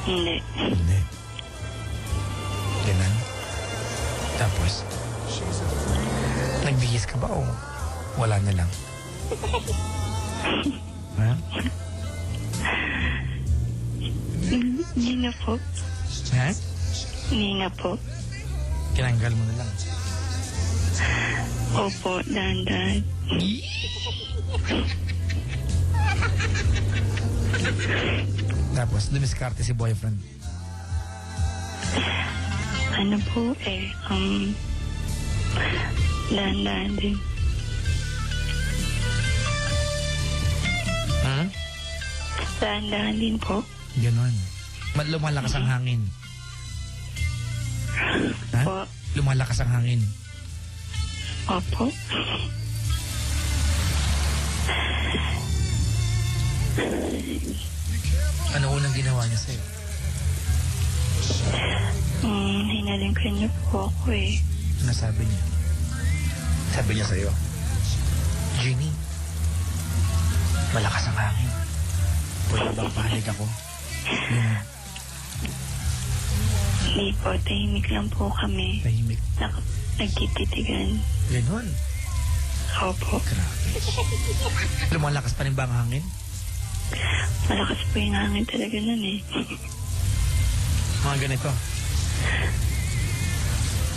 Hindi. Hindi. Ganun. Tapos, nagbihis ka ba o wala na lang? Ha? Hindi na po. Ha? Hindi na po. Kinanggal mo na lang. Opo, dahan-dahan. Tapos, dumiskarte si boyfriend. Ano po dahan-dahan din. Ha? Dahan-dahan din po. Ganon. Lumalakas ang hangin. Ha? Po. Lumalakas ang hangin. Opo. Ano unang ginawa niya sa'yo? Hinaling ka niyo po ako eh. Ano sabi niya? Sabi niya sa'yo, Jeannie, malakas ang hangin. Pwede bang pahalig ako? Yun. Hindi po, tahimik lang po kami. Tahimik. Nagtititigan. Ganon. Opo. Grabe. Lumalakas pa rin ba ang hangin? Malakas po yung hangin talaga nun eh. Mga ganito.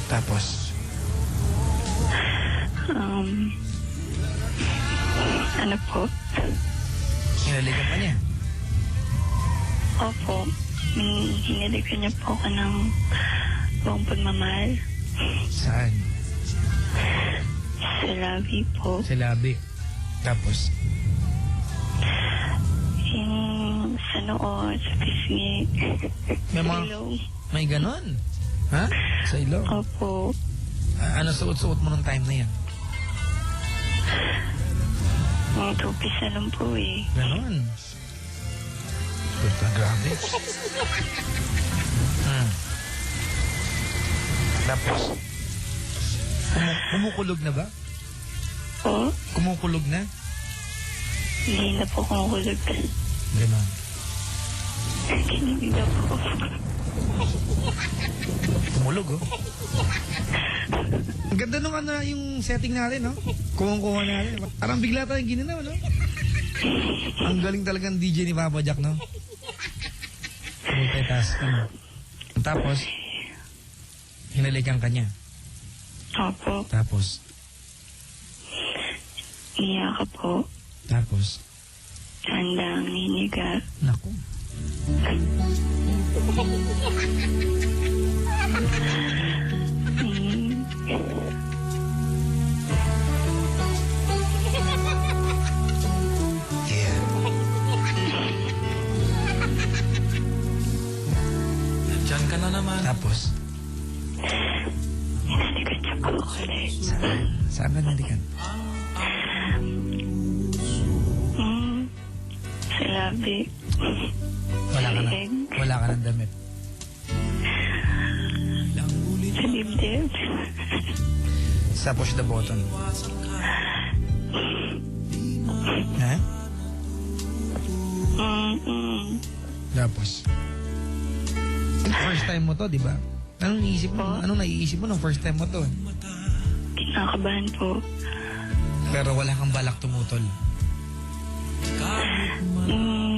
Tapos, ano po? hinalikan pa niya. Opo. Hinalikan niya po ako ng buong pagmamahal. Saan? Sa labi po. Sa labi. Tapos, Yung sa noo, sa pisngi. May mga- Ilong. may ganon. Ha? Sa ilong. Opo. Ano suot-suot mo nung time na yan? Mga tupis na lang po eh. Ganon. Puta, grabe. Tapos, kumukulog na ba? Po? Kumukulog na? Hindi na po kumukulog. Ganon. Kinilig na po. Tumulog, oh. Ang ganda nung ano, yung setting natin, no? Kuha natin. Parang bigla tayong ginanaw, no? Ang galing talagang DJ ni Papa Jack, no? Multitask, ano? Tapos, hinalikan ka niya. Opo. Tapos, Niya ka po. tapos, Handang hiniga. naku. Yeah. Diyan ka na naman. Tapos, Hinalikan siya po ulit. saan ka nalikan? Sa labi. Wala ka ng damit. Sa dibdib. Sa push the button. Ha? Tapos, first time mo to, di ba? Anong naiisip mo? Anong naiisip mo nung first time mo to? Kinakabahan po. Pero wala kang balak tumutol.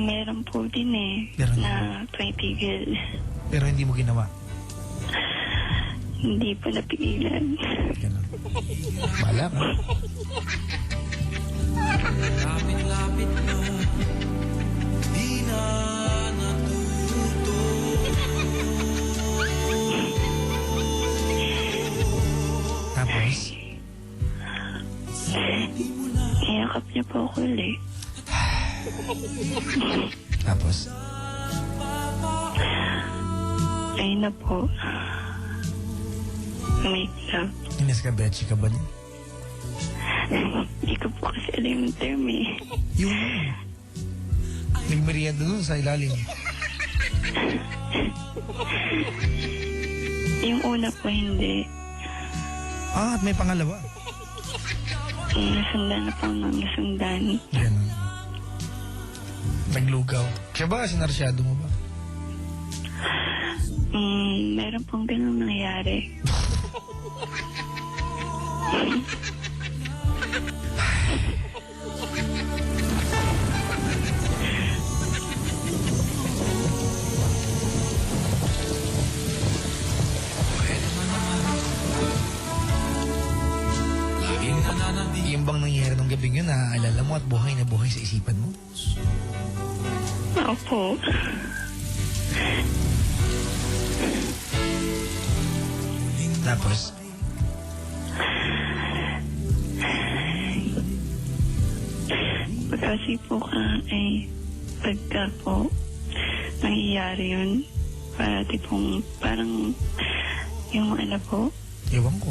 Meron po din eh. Meron na tumitigil. Pero hindi mo ginawa. Hindi po napigilan. Ganun. Bala ka. Lapit-lapit na, di na natuto. Tapos, Iyakap niya po ako ulit. tapos, Ayun na po. Make love. inis ka, Betchy ka ba niya? Hindi ko po kasi alam yung term eh. Yung nagmerienda dun sa ilalim. Yung una po hindi. Ah, at may pangalawa. Nasundan na po ng nasundan. Ganun. Naglugaw. Siya ba? Sinarsyado mo ba? Meron pong ganun nangyayari. Laging nananabik. Yung bang nangyayari nung gabing yun, naaalala mo at buhay na buhay sa isipan mo? Opo. Tapos, Kasi po pagka po nangyayari yun, parang yung po, ewan ko.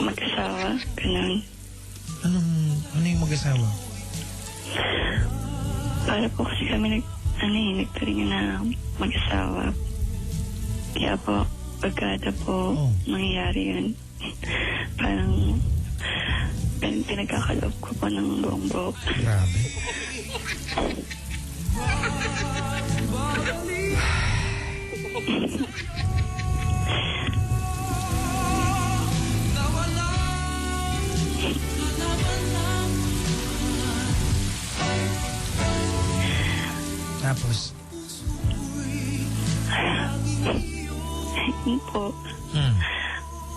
mag-asawa, ganun. Ano yung mag-asawa? Para po kasi kami nagturing na mag-asawa. Kaya po, pagkada po nangyayari yun, parang pinagkakaloob ko po ng buong buo. Grabe. Tapos? Hindi po.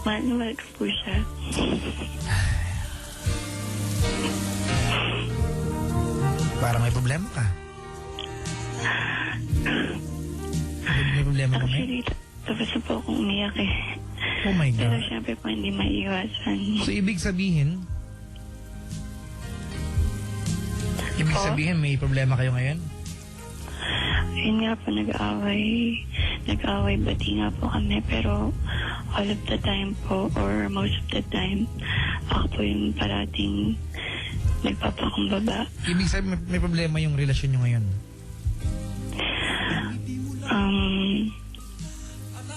Mahal ko po siya. Parang may problema ka. May problema ka, May? Actually, tapos na po akong umiyak eh. Oh my Pero God. syempre po hindi maiiwasan. So, ibig sabihin, may problema kayo ngayon? Yun nga po, nag-aaway bati nga po kami, pero all of the time po, or most of the time, ako po yung parating nagpapakumbaba. Ibig sabihin, may problema yung relasyon nyo ngayon?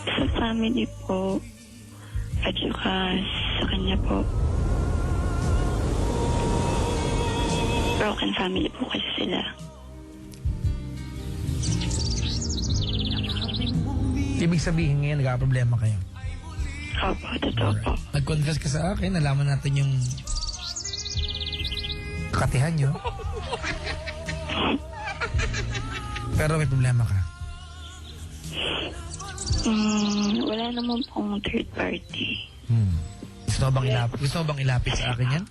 Sa family po, at saka sa kanya po. Broken family po kasi sila. Ibig sabihin ngayon, nagka-problema kayo? Opo, totoo po. Nag-confess ka sa akin, nalaman natin yung kakatihan nyo. Pero may problema ka? Wala naman pong third party. Gusto mo bang ilapit sa akin yan?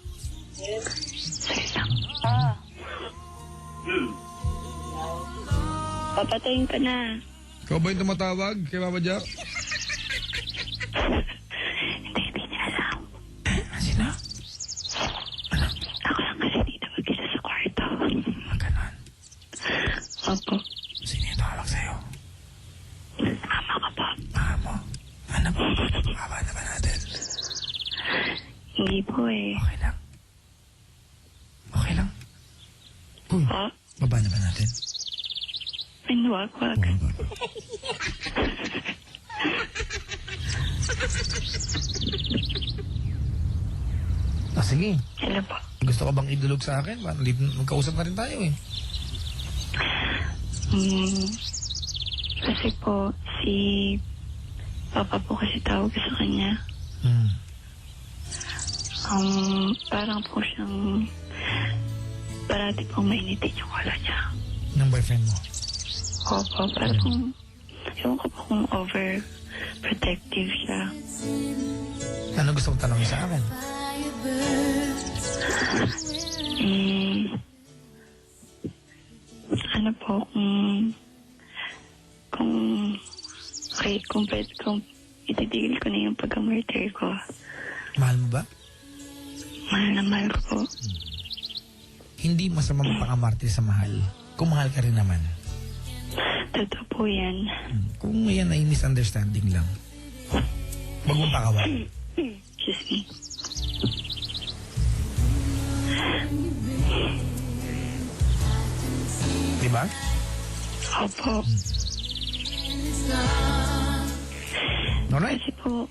Sige lang. Papatayin ka na. Ikaw ba yung tumatawag kay Papa Jack? Hindi niya alam. Sino? Ako lang kasi dito mag-isa sa kwarto. Ganon. Opo. Sino yung tawag sa'yo? Ama ka po. Mo? Ano po? Baba na ba natin? Hindi po eh. Okay lang. Okay lang. Uy, Po? baba na ba natin? Ay, wag. Sige. Hello po. Gusto ka bang idulog sa akin? Magkausap na rin tayo eh. Kasi po, si Papa po kasi tawag sa kanya. Parang po siyang parati pong mainitin yung wala niya. Ng boyfriend mo? Opo, parang ewan ko po kung overprotective siya. Ano gusto mong tanongin sa akin? Ano po, kung ititigil ko na yung pagka-murder ko. Mahal mo ba? Mahal na mahal ko po. Hindi masama magpakamartir sa mahal. Kung mahal ka rin naman. Totoo po yan. Kung yan ay misunderstanding lang. Wag mong pakawan. Excuse me. Diba? Opo. Alright. Kasi po,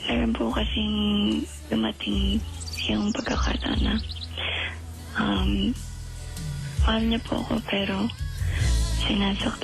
meron po kasing dumating yung pagkakataon na mahal niya po ako pero sinasaktan